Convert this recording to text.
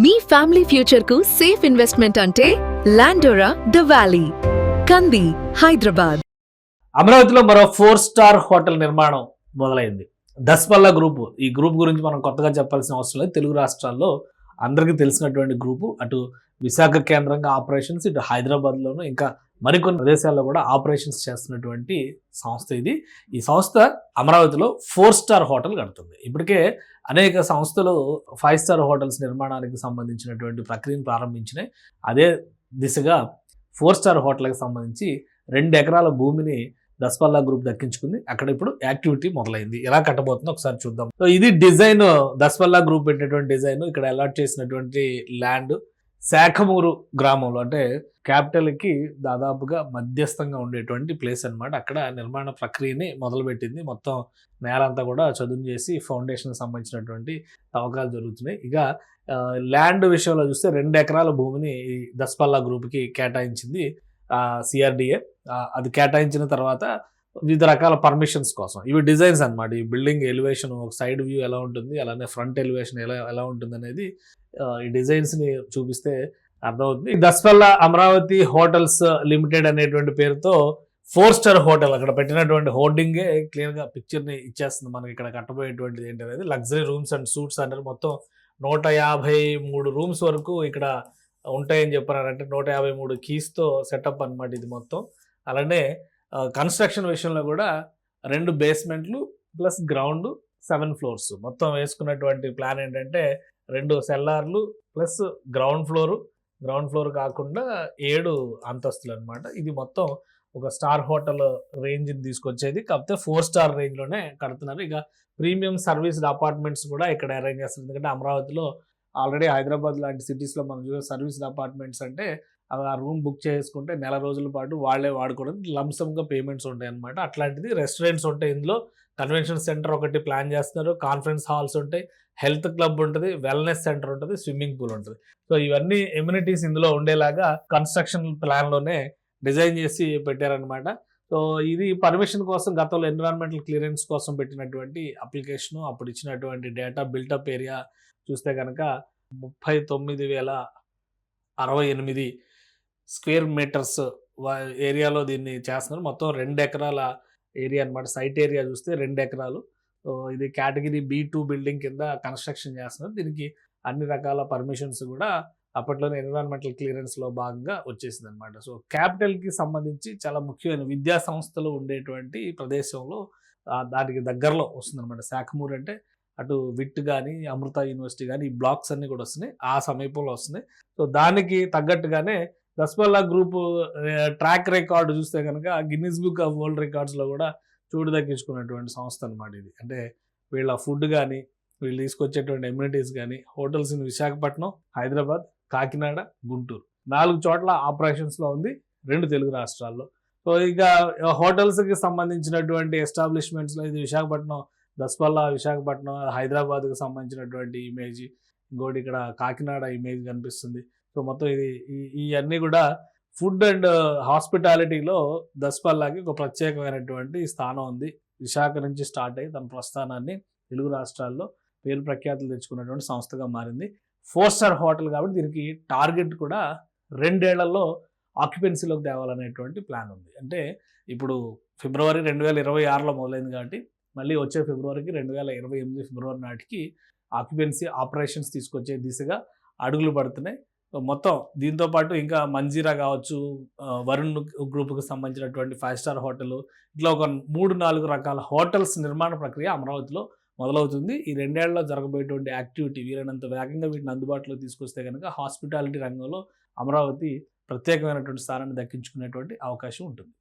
మీ family future కు safe investment అంటే లాండోరా the valley, కంది, హైదరాబాద్. అమరావతిలో మరో 4-స్టార్ హోటల్ నిర్మాణం మొదలైంది. దస్పల్లా గ్రూప్. ఈ గ్రూప్ గురించి మనం కొత్తగా చెప్పాల్సిన అవసరం లేదు. తెలుగు రాష్ట్రాల్లో అందరికీ తెలిసినటువంటి గ్రూపు. అటు విశాఖ కేంద్రంగా ఆపరేషన్స్, ఇటు హైదరాబాద్లోనూ ఇంకా మరికొన్ని ప్రదేశాల్లో కూడా ఆపరేషన్స్ చేస్తున్నటువంటి సంస్థ ఇది. ఈ సంస్థ అమరావతిలో 4-స్టార్ హోటల్ కడుతుంది. ఇప్పటికే అనేక సంస్థలు 5-స్టార్ హోటల్స్ నిర్మాణానికి సంబంధించినటువంటి ప్రక్రియను ప్రారంభించినాయి. అదే దిశగా 4-స్టార్ హోటల్కి సంబంధించి 2 ఎకరాల భూమిని దస్పల్లా గ్రూప్ దక్కించుకుంది. అక్కడ ఇప్పుడు యాక్టివిటీ మొదలైంది. ఎలా కట్టబోతుందో ఒకసారి చూద్దాం. సో ఇది డిజైన్, దస్పల్లా గ్రూప్ పెట్టినటువంటి డిజైన్. ఇక్కడ అలాట్ చేసినటువంటి ల్యాండ్ శాఖమూరు గ్రామంలో, అంటే క్యాపిటల్కి దాదాపుగా మధ్యస్థంగా ఉండేటువంటి ప్లేస్ అనమాట. అక్కడ నిర్మాణ ప్రక్రియని మొదలుపెట్టింది. మొత్తం నేలంతా కూడా చదును చేసి ఫౌండేషన్ సంబంధించినటువంటి తవ్వకాలు జరుగుతున్నాయి. ఇక ల్యాండ్ విషయంలో చూస్తే 2 ఎకరాల భూమిని దస్పల్లా గ్రూప్కి కేటాయించింది సిఆర్డిఏ. అది కేటాయించిన తర్వాత వివిధ రకాల పర్మిషన్స్ కోసం, ఇవి డిజైన్స్ అనమాట. ఈ బిల్డింగ్ ఎలివేషన్, ఒక సైడ్ వ్యూ ఎలా ఉంటుంది, అలానే ఫ్రంట్ ఎలివేషన్ ఎలా ఉంటుంది అనేది ఈ డిజైన్స్ని చూపిస్తే అర్థమవుతుంది. దస్పల్లా అమరావతి హోటల్స్ లిమిటెడ్ అనేటువంటి పేరుతో 4-స్టార్ హోటల్, అక్కడ పెట్టినటువంటి హోర్డింగే క్లియర్గా పిక్చర్ని ఇచ్చేస్తుంది మనకి. ఇక్కడ కట్టబోయేటువంటిది ఏంటనేది లగ్జరీ రూమ్స్ అండ్ సూట్స్ అంటారు. మొత్తం 153 రూమ్స్ వరకు ఇక్కడ ఉంటాయని చెప్పారంటే 153 కీస్తో సెటప్ అనమాట ఇది మొత్తం. అలానే కన్స్ట్రక్షన్ విషయంలో కూడా 2 బేస్మెంట్లు ప్లస్ గ్రౌండ్ 7 ఫ్లోర్స్ మొత్తం వేసుకున్నటువంటి ప్లాన్ ఏంటంటే 2 సెల్లార్లు ప్లస్ గ్రౌండ్ ఫ్లోర్ కాకుండా 7 అంతస్తులు అనమాట. ఇది మొత్తం ఒక స్టార్ హోటల్ రేంజ్ని తీసుకొచ్చేది. కాకపోతే 4-స్టార్ రేంజ్లోనే కడుతున్నారు. ఇక ప్రీమియం సర్వీస్డ్ అపార్ట్మెంట్స్ కూడా ఇక్కడ అరేంజ్ చేస్తారు. ఎందుకంటే అమరావతిలో ఆల్రెడీ హైదరాబాద్ లాంటి సిటీస్లో మనం చూసే సర్వీస్డ్ అపార్ట్మెంట్స్ అంటే ఆ రూమ్ బుక్ చేసుకుంటే నెల రోజుల పాటు వాళ్ళే వాడుకోవడానికి లంసమ్గా పేమెంట్స్ ఉంటాయి అనమాట. అట్లాంటిది రెస్టారెంట్స్ ఉంటాయి ఇందులో, కన్వెన్షన్ సెంటర్ ఒకటి ప్లాన్ చేస్తున్నారు, కాన్ఫరెన్స్ హాల్స్ ఉంటాయి, హెల్త్ క్లబ్ ఉంటుంది, వెల్నెస్ సెంటర్ ఉంటుంది, స్విమ్మింగ్ పూల్ ఉంటుంది. సో ఇవన్నీ ఎమ్యూనిటీస్ ఇందులో ఉండేలాగా కన్స్ట్రక్షన్ ప్లాన్లోనే డిజైన్ చేసి పెట్టారనమాట. సో ఇది పర్మిషన్ కోసం గతంలో ఎన్విరాన్మెంటల్ క్లియరెన్స్ కోసం పెట్టినటువంటి అప్లికేషను. అప్పుడు ఇచ్చినటువంటి డేటా బిల్టప్ ఏరియా చూస్తే కనుక 39,068 స్క్వేర్ మీటర్స్ ఏరియాలో దీన్ని చేస్తున్నారు. మొత్తం 2 ఎకరాల ఏరియా అనమాట. సైట్ ఏరియా చూస్తే 2 ఎకరాలు. సో ఇది కేటగిరీ B2 బిల్డింగ్ కింద కన్స్ట్రక్షన్ చేస్తున్నారు. దీనికి అన్ని రకాల పర్మిషన్స్ కూడా అప్పట్లోనే ఎన్విరాన్మెంటల్ క్లియరెన్స్లో భాగంగా వచ్చేసింది అనమాట. సో క్యాపిటల్కి సంబంధించి చాలా ముఖ్యమైన విద్యా సంస్థలు ఉండేటువంటి ప్రదేశంలో దానికి దగ్గరలో వస్తుందన్నమాట. శాఖమూరు అంటే అటు విట్ కానీ, అమృత యూనివర్సిటీ కానీ, ఈ బ్లాక్స్ అన్నీ కూడా వస్తున్నాయి, ఆ సమీపంలో వస్తున్నాయి. సో దానికి తగ్గట్టుగానే దస్పల్లా గ్రూప్ ట్రాక్ రికార్డు చూస్తే కనుక గిన్నిస్ బుక్ ఆఫ్ వరల్డ్ రికార్డ్స్లో కూడా చోటు దక్కించుకున్నటువంటి సంస్థ అనమాట ఇది. అంటే వీళ్ళ ఫుడ్ కానీ, వీళ్ళు తీసుకొచ్చేటువంటి ఎమ్యూనిటీస్ కానీ, హోటల్స్ ఇన్ విశాఖపట్నం, హైదరాబాద్, కాకినాడ, గుంటూరు 4 చోట్ల ఆపరేషన్స్లో ఉంది 2 తెలుగు రాష్ట్రాల్లో. సో ఇక హోటల్స్కి సంబంధించినటువంటి ఎస్టాబ్లిష్మెంట్స్లో ఇది విశాఖపట్నం, దస్పల్లా విశాఖపట్నం, హైదరాబాద్కి సంబంధించినటువంటి ఇమేజ్, ఇంకోటి ఇక్కడ కాకినాడ ఇమేజ్ కనిపిస్తుంది. సో మొత్తం ఇవన్నీ కూడా ఫుడ్ అండ్ హాస్పిటాలిటీలో దస్పల్లాకి ఒక ప్రత్యేకమైనటువంటి స్థానం ఉంది. విశాఖ నుంచి స్టార్ట్ అయ్యి తన ప్రస్థానాన్ని తెలుగు రాష్ట్రాల్లో పేరు ప్రఖ్యాతులు తెచ్చుకున్నటువంటి సంస్థగా మారింది. 4-స్టార్ హోటల్ కాబట్టి దీనికి టార్గెట్ కూడా 2 ఏళ్లలో ఆక్యుపెన్సీలోకి తేవాలనేటువంటి ప్లాన్ ఉంది. అంటే ఇప్పుడు ఫిబ్రవరి 2026లో మొదలైంది కాబట్టి మళ్ళీ వచ్చే ఫిబ్రవరికి 2028 ఫిబ్రవరి నాటికి ఆక్యుపెన్సీ ఆపరేషన్స్ తీసుకొచ్చే దిశగా అడుగులు పడుతున్నాయి. మొత్తం దీంతోపాటు ఇంకా మంజీరా కావచ్చు, వరుణ్ గ్రూప్కి సంబంధించినటువంటి 5-స్టార్ హోటల్, ఇట్లా ఒక 3-4 రకాల హోటల్స్ నిర్మాణ ప్రక్రియ అమరావతిలో మొదలవుతుంది. ఈ 2 ఏళ్లలో జరగబోయేటువంటి యాక్టివిటీ వీలైనంత వేగంగా వీటిని అందుబాటులో తీసుకొస్తే కనుక హాస్పిటాలిటీ రంగంలో అమరావతి ప్రత్యేకమైనటువంటి స్థానాన్ని దక్కించుకునేటువంటి అవకాశం ఉంటుంది.